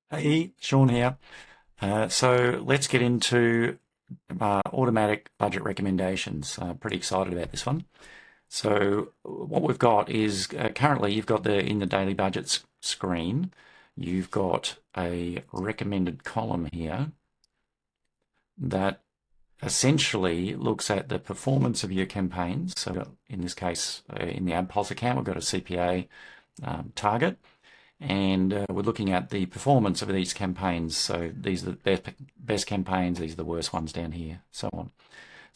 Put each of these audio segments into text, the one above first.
Hey, Sean here. So let's get into automatic budget recommendations. Pretty excited about this one. So what we've got is currently you've got in the daily budgets screen, you've got a recommended column here that essentially looks at the performance of your campaigns. So in this case, in the AdPulse account, we've got a CPA target. And we're looking at the performance of these campaigns. So these are the best campaigns, these are the worst ones down here, so on.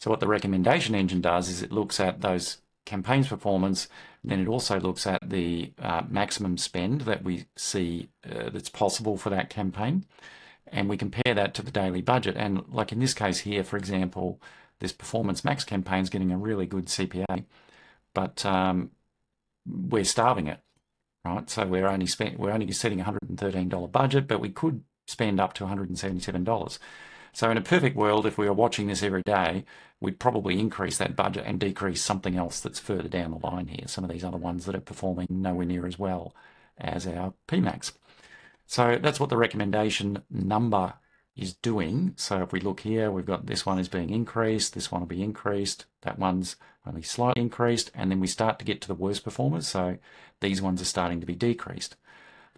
So what the recommendation engine does is it looks at those campaigns' performance, and then it also looks at the maximum spend that we see that's possible for that campaign, and we compare that to the daily budget. And like in this case here, for example, this Performance Max campaign is getting a really good CPA, but we're starving it. Right, so we're only setting a $113 budget, but we could spend up to $177. So in a perfect world, if we were watching this every day, we'd probably increase that budget and decrease something else that's further down the line here. Some of these other ones that are performing nowhere near as well as our PMAX. So that's what the recommendation number is doing. So if we look here, we've got this one is being increased, this one will be increased, that one's only slightly increased, and then we start to get to the worst performers. So these ones are starting to be decreased.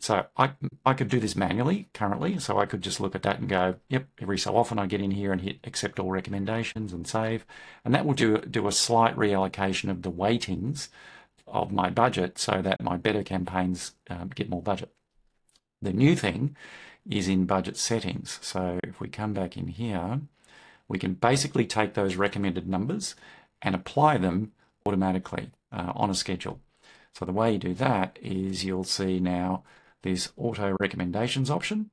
So I could do this manually currently. So I could just look at that and go, yep, every so often I get in here and hit accept all recommendations and save. And that will do a slight reallocation of the weightings of my budget so that my better campaigns get more budget. The new thing is in budget settings. So if we come back in here, we can basically take those recommended numbers and apply them automatically on a schedule. So the way you do that is you'll see now this auto recommendations option.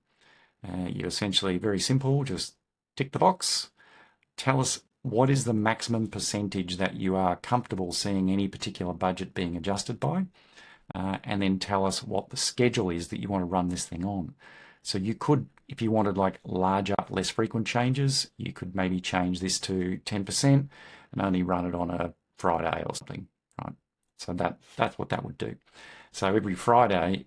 You essentially, very simple, just tick the box, tell us what is the maximum percentage that you are comfortable seeing any particular budget being adjusted by, and then tell us what the schedule is that you want to run this thing on. So you could, if you wanted like larger, less frequent changes, you could maybe change this to 10% and only run it on a Friday or something, right? So that's what that would do. So every Friday,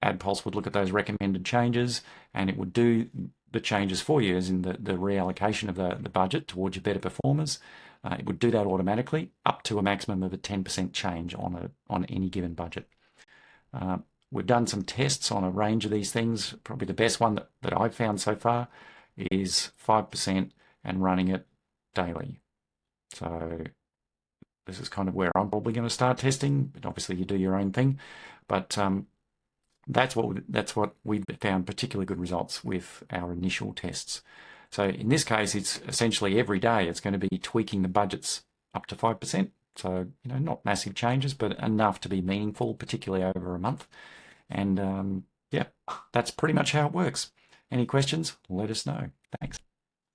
AdPulse would look at those recommended changes and it would do the changes for you, as in the reallocation of the budget towards your better performers. It would do that automatically up to a maximum of a 10% change on any given budget. We've done some tests on a range of these things. Probably the best one that I've found so far is 5% and running it daily. So this is kind of where I'm probably going to start testing, but obviously you do your own thing. But that's what we've found particularly good results with our initial tests. So in this case, it's essentially every day it's going to be tweaking the budgets up to 5%. So, not massive changes, but enough to be meaningful, particularly over a month. And yeah, that's pretty much how it works. Any questions? Let us know. Thanks.